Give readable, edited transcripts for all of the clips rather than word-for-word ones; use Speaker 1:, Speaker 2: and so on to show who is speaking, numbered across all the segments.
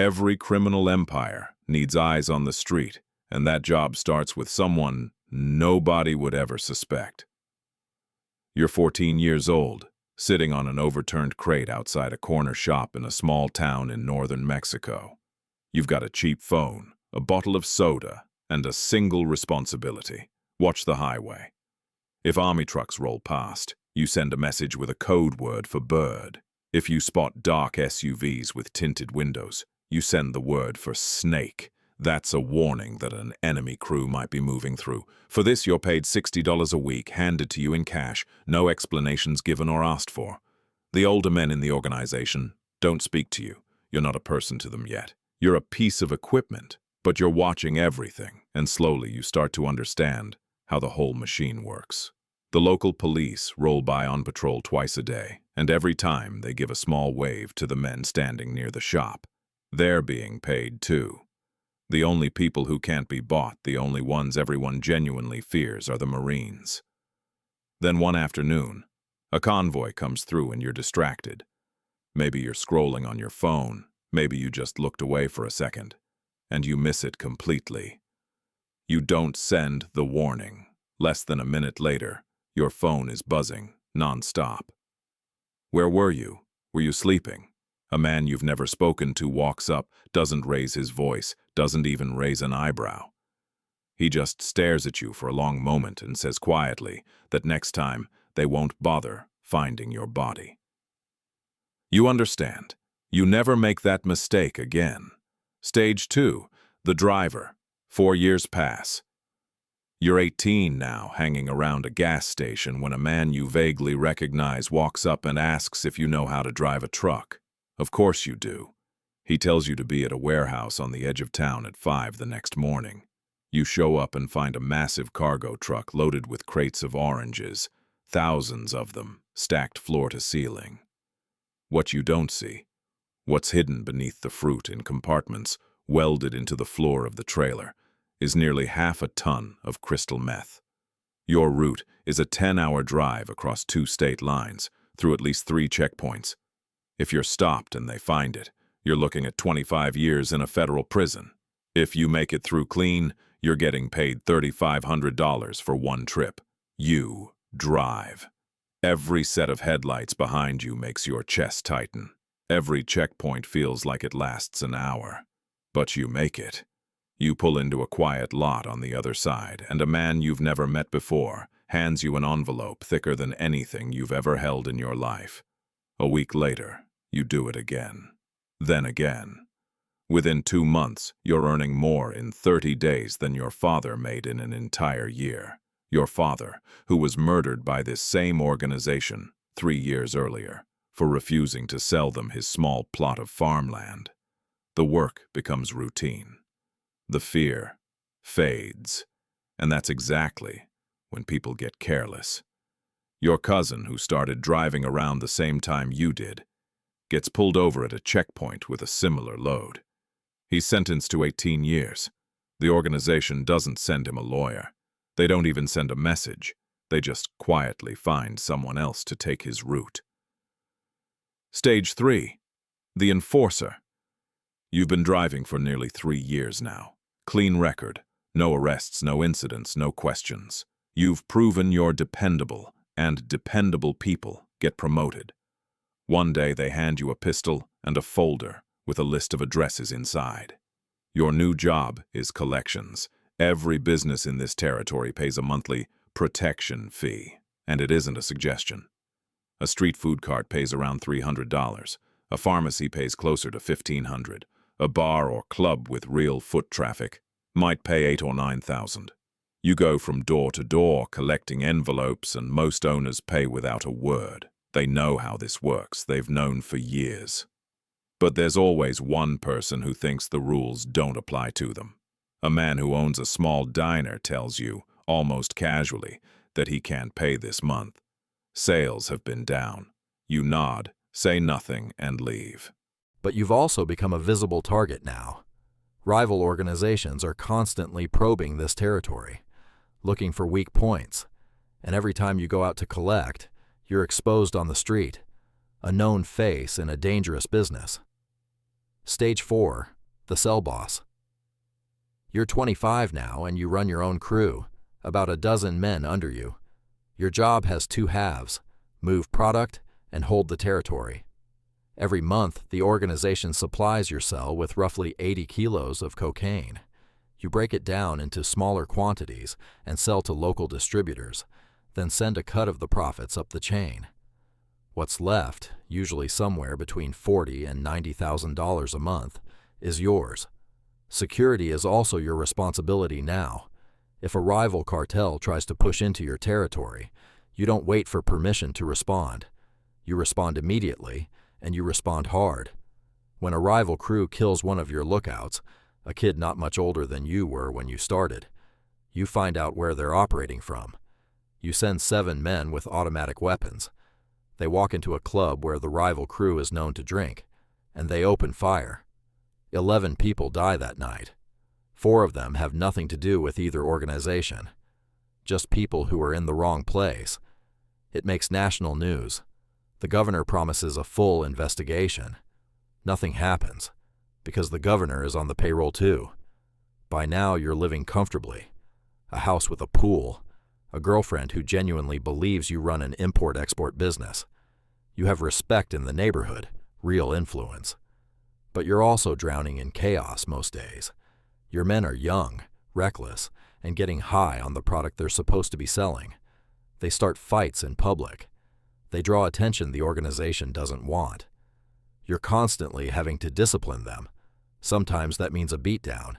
Speaker 1: Every criminal empire needs eyes on the street, and that job starts with someone nobody would ever suspect. You're 14 years old, sitting on an overturned crate outside a corner shop in a small town in northern Mexico. You've got a cheap phone, a bottle of soda, and a single responsibility: watch the highway. If army trucks roll past, you send a message with a code word for bird. If you spot dark SUVs with tinted windows, you send the word for snake. That's a warning that an enemy crew might be moving through. For this, you're paid $60 a week, handed to you in cash, no explanations given or asked for. The older men in the organization don't speak to you. You're not a person to them yet. You're a piece of equipment, but you're watching everything, and slowly you start to understand how the whole machine works. The local police roll by on patrol twice a day, and every time they give a small wave to the men standing near the shop. They're being paid too. The only people who can't be bought, the only ones everyone genuinely fears, are the Marines. Then one afternoon, a convoy comes through and you're distracted. Maybe you're scrolling on your phone, maybe you just looked away for a second, and you miss it completely. You don't send the warning. Less than a minute later, your phone is buzzing, non-stop. Where were you? Were you sleeping? A man you've never spoken to walks up, doesn't raise his voice, doesn't even raise an eyebrow. He just stares at you for a long moment and says quietly that next time they won't bother finding your body. You understand. You never make that mistake again. Stage 2, the driver. 4 years pass. You're 18 now, hanging around a gas station when a man you vaguely recognize walks up and asks if you know how to drive a truck. Of course you do. He tells you to be at a warehouse on the edge of town at 5 the next morning. You show up and find a massive cargo truck loaded with crates of oranges, thousands of them, stacked floor to ceiling. What you don't see, what's hidden beneath the fruit in compartments welded into the floor of the trailer, is nearly half a ton of crystal meth. Your route is a 10-hour drive across 2 state lines, through at least 3 checkpoints. If you're stopped and they find it, you're looking at 25 years in a federal prison. If you make it through clean, you're getting paid $3,500 for one trip. You drive. Every set of headlights behind you makes your chest tighten. Every checkpoint feels like it lasts an hour. But you make it. You pull into a quiet lot on the other side, and a man you've never met before hands you an envelope thicker than anything you've ever held in your life. A week later, you do it again. Then again. Within 2 months, you're earning more in 30 days than your father made in an entire year. Your father, who was murdered by this same organization 3 years earlier for refusing to sell them his small plot of farmland. The work becomes routine. The fear fades. And that's exactly when people get careless. Your cousin, who started driving around the same time you did, gets pulled over at a checkpoint with a similar load. He's sentenced to 18 years. The organization doesn't send him a lawyer. They don't even send a message. They just quietly find someone else to take his route. Stage 3, the enforcer. You've been driving for nearly 3 years now. Clean record. No arrests, no incidents, no questions. You've proven you're dependable, and dependable people get promoted. One day they hand you a pistol and a folder with a list of addresses inside. Your new job is collections. Every business in this territory pays a monthly protection fee, and it isn't a suggestion. A street food cart pays around $300. A pharmacy pays closer to $1,500. A bar or club with real foot traffic might pay $8,000 or $9,000. You go from door to door collecting envelopes, and most owners pay without a word. They know how this works. They've known for years. But there's always one person who thinks the rules don't apply to them. A man who owns a small diner tells you, almost casually, that he can't pay this month. Sales have been down. You nod, say nothing, and leave.
Speaker 2: But you've also become a visible target now. Rival organizations are constantly probing this territory, looking for weak points. And every time you go out to collect, you're exposed on the street, a known face in a dangerous business. Stage 4. The cell boss. You're 25 now and you run your own crew, about a dozen men under you. Your job has two halves: move product and hold the territory. Every month, the organization supplies your cell with roughly 80 kilos of cocaine. You break it down into smaller quantities and sell to local distributors, then send a cut of the profits up the chain. What's left, usually somewhere between $40,000 and $90,000 a month, is yours. Security is also your responsibility now. If a rival cartel tries to push into your territory, you don't wait for permission to respond. You respond immediately, and you respond hard. When a rival crew kills one of your lookouts, a kid not much older than you were when you started, you find out where they're operating from. You send 7 men with automatic weapons. They walk into a club where the rival crew is known to drink, and they open fire. 11 people die that night. 4 of them have nothing to do with either organization. Just people who are in the wrong place. It makes national news. The governor promises a full investigation. Nothing happens, because the governor is on the payroll too. By now you're living comfortably. A house with a pool. A girlfriend who genuinely believes you run an import-export business. You have respect in the neighborhood, real influence. But you're also drowning in chaos most days. Your men are young, reckless, and getting high on the product they're supposed to be selling. They start fights in public. They draw attention the organization doesn't want. You're constantly having to discipline them. Sometimes that means a beatdown.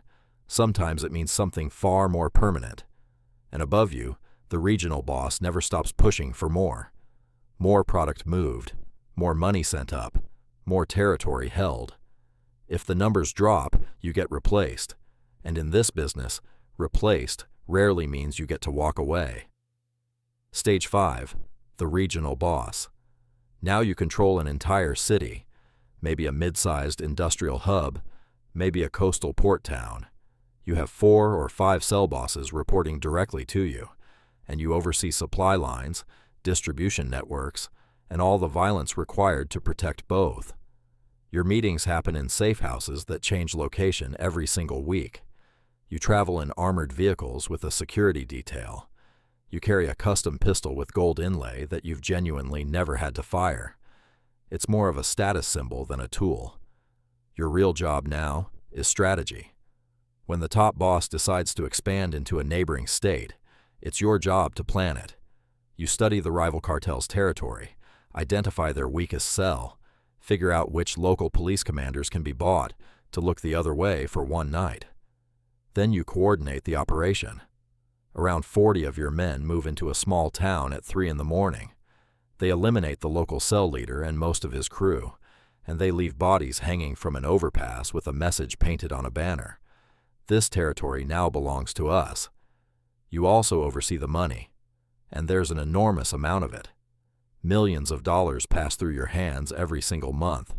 Speaker 2: Sometimes it means something far more permanent. And above you, the regional boss never stops pushing for more. More product moved, more money sent up, more territory held. If the numbers drop, you get replaced. And in this business, replaced rarely means you get to walk away. Stage 5. The regional boss. Now you control an entire city, maybe a mid-sized industrial hub, maybe a coastal port town. You have 4 or 5 cell bosses reporting directly to you, and you oversee supply lines, distribution networks, and all the violence required to protect both. Your meetings happen in safe houses that change location every single week. You travel in armored vehicles with a security detail. You carry a custom pistol with gold inlay that you've genuinely never had to fire. It's more of a status symbol than a tool. Your real job now is strategy. When the top boss decides to expand into a neighboring state, it's your job to plan it. You study the rival cartel's territory, identify their weakest cell, figure out which local police commanders can be bought to look the other way for one night. Then you coordinate the operation. Around 40 of your men move into a small town at 3 in the morning. They eliminate the local cell leader and most of his crew, and they leave bodies hanging from an overpass with a message painted on a banner. This territory now belongs to us. You also oversee the money, and there's an enormous amount of it. Millions of dollars pass through your hands every single month,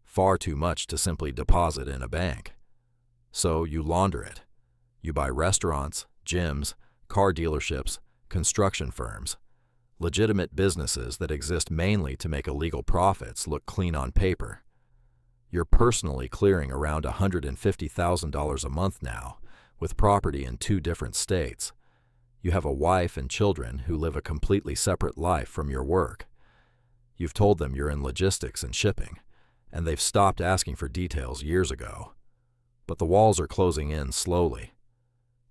Speaker 2: far too much to simply deposit in a bank. So you launder it. You buy restaurants, gyms, car dealerships, construction firms. Legitimate businesses that exist mainly to make illegal profits look clean on paper. You're personally clearing around $150,000 a month now, with property in 2 different states. You have a wife and children who live a completely separate life from your work. You've told them you're in logistics and shipping, and they've stopped asking for details years ago. But the walls are closing in slowly.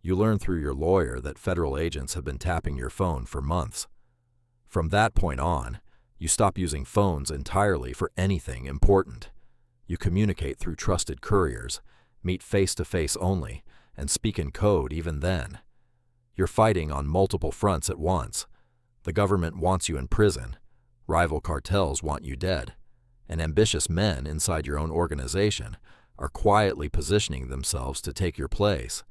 Speaker 2: You learn through your lawyer that federal agents have been tapping your phone for months. From that point on, you stop using phones entirely for anything important. You communicate through trusted couriers, meet face-to-face only, and speak in code even then. You're fighting on multiple fronts at once. The government wants you in prison, rival cartels want you dead, and ambitious men inside your own organization are quietly positioning themselves to take your place.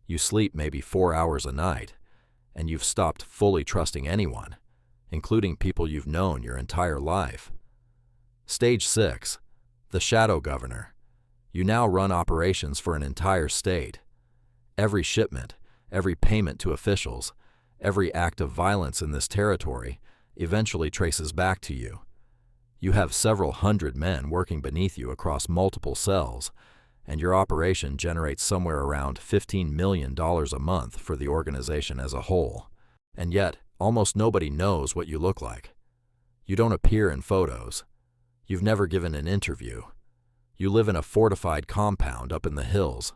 Speaker 2: You sleep maybe 4 hours a night, and you've stopped fully trusting anyone, including people you've known your entire life. Stage 6. The shadow governor. You now run operations for an entire state. Every shipment, every payment to officials, every act of violence in this territory eventually traces back to you. You have several hundred men working beneath you across multiple cells, and your operation generates somewhere around $15 million a month for the organization as a whole. And yet, almost nobody knows what you look like. You don't appear in photos. You've never given an interview. You live in a fortified compound up in the hills.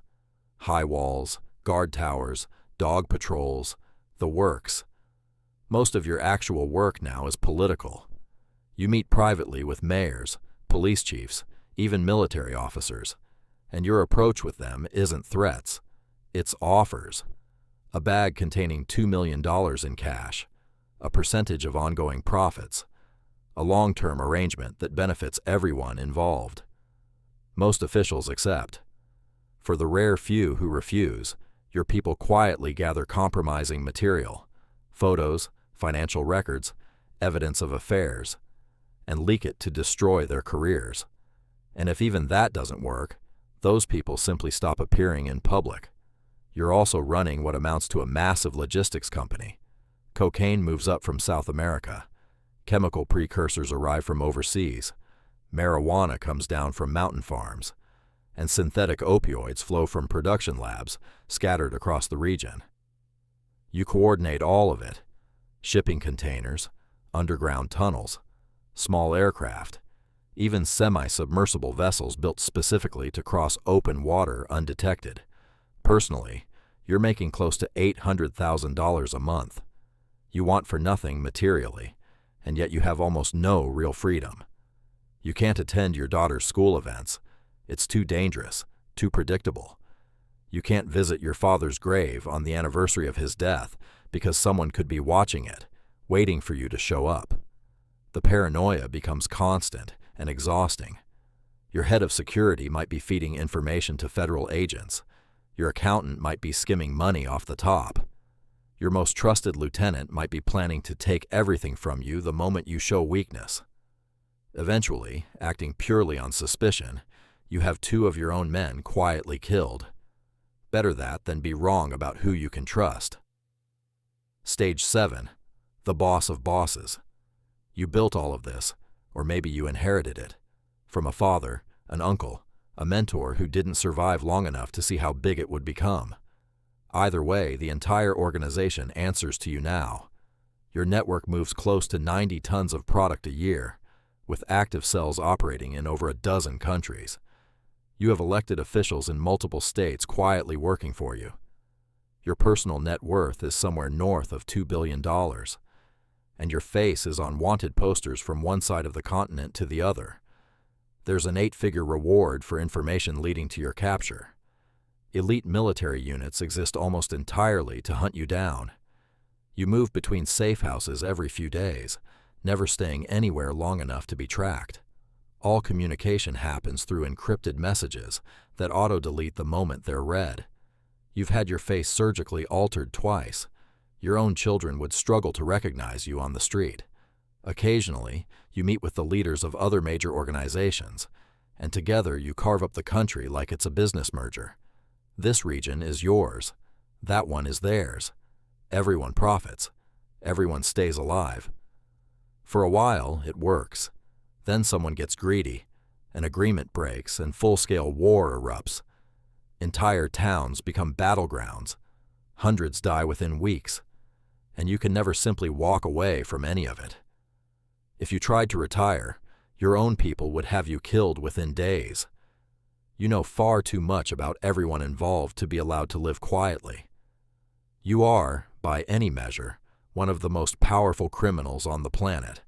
Speaker 2: High walls, guard towers, dog patrols, the works. Most of your actual work now is political. You meet privately with mayors, police chiefs, even military officers, and your approach with them isn't threats, it's offers. A bag containing $2 million in cash, a percentage of ongoing profits, a long-term arrangement that benefits everyone involved. Most officials accept. For the rare few who refuse, your people quietly gather compromising material, photos, financial records, evidence of affairs, and leak it to destroy their careers. And if even that doesn't work, those people simply stop appearing in public. You're also running what amounts to a massive logistics company. Cocaine moves up from South America. Chemical precursors arrive from overseas. Marijuana comes down from mountain farms. And synthetic opioids flow from production labs scattered across the region. You coordinate all of it: shipping containers, underground tunnels, small aircraft, even semi-submersible vessels built specifically to cross open water undetected. Personally, you're making close to $800,000 a month. You want for nothing materially, and yet you have almost no real freedom. You can't attend your daughter's school events. It's too dangerous, too predictable. You can't visit your father's grave on the anniversary of his death because someone could be watching it, waiting for you to show up. The paranoia becomes constant and exhausting. Your head of security might be feeding information to federal agents. Your accountant might be skimming money off the top. Your most trusted lieutenant might be planning to take everything from you the moment you show weakness. Eventually, acting purely on suspicion, you have 2 of your own men quietly killed. Better that than be wrong about who you can trust. Stage 7. The boss of bosses. You built all of this, or maybe you inherited it, from a father, an uncle, a mentor who didn't survive long enough to see how big it would become. Either way, the entire organization answers to you now. Your network moves close to 90 tons of product a year, with active cells operating in over a dozen countries. You have elected officials in multiple states quietly working for you. Your personal net worth is somewhere north of $2 billion, and your face is on wanted posters from one side of the continent to the other. There's an 8-figure reward for information leading to your capture. Elite military units exist almost entirely to hunt you down. You move between safe houses every few days, never staying anywhere long enough to be tracked. All communication happens through encrypted messages that auto-delete the moment they're read. You've had your face surgically altered twice. Your own children would struggle to recognize you on the street. Occasionally, you meet with the leaders of other major organizations, and together you carve up the country like it's a business merger. This region is yours. That one is theirs. Everyone profits. Everyone stays alive. For a while, it works. Then someone gets greedy. An agreement breaks and full-scale war erupts. Entire towns become battlegrounds. Hundreds die within weeks. And you can never simply walk away from any of it. If you tried to retire, your own people would have you killed within days. You know far too much about everyone involved to be allowed to live quietly. You are, by any measure, one of the most powerful criminals on the planet.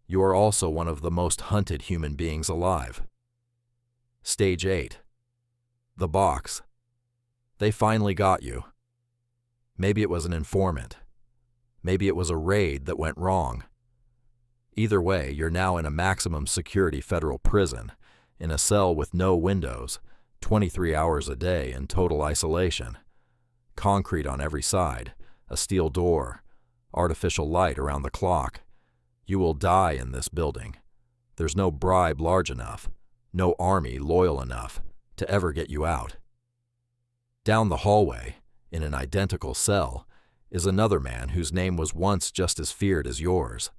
Speaker 2: You are also one of the most hunted human beings alive. Stage 8. The box. They finally got you. Maybe it was an informant. Maybe it was a raid that went wrong. Either way, you're now in a maximum security federal prison, in a cell with no windows, 23 hours a day in total isolation. Concrete on every side, a steel door, artificial light around the clock. You will die in this building. There's no bribe large enough, no army loyal enough to ever get you out. Down the hallway, in an identical cell, is another man whose name was once just as feared as yours.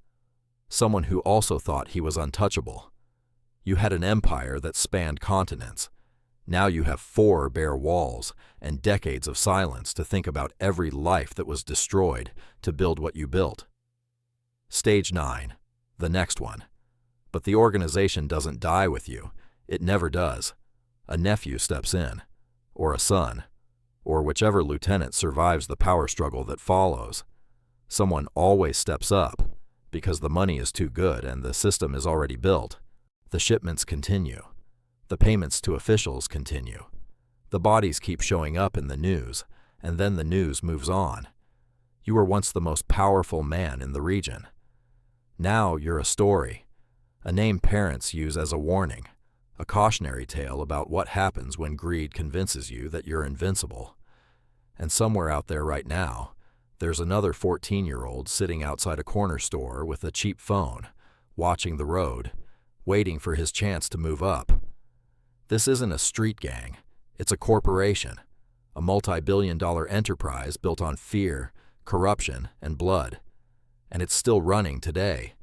Speaker 2: someone who also thought he was untouchable. You had an empire that spanned continents. Now you have 4 bare walls and decades of silence to think about every life that was destroyed to build what you built. Stage 9, the next one. But the organization doesn't die with you. It never does. A nephew steps in, or a son, or whichever lieutenant survives the power struggle that follows. Someone always steps up, because the money is too good and the system is already built. The shipments continue. The payments to officials continue. The bodies keep showing up in the news, and then the news moves on. You were once the most powerful man in the region. Now you're a story, a name parents use as a warning, a cautionary tale about what happens when greed convinces you that you're invincible. And somewhere out there right now, there's another 14-year-old sitting outside a corner store with a cheap phone, watching the road, waiting for his chance to move up. This isn't a street gang, it's a corporation, a multi-billion-dollar enterprise built on fear, corruption, and blood. And it's still running today,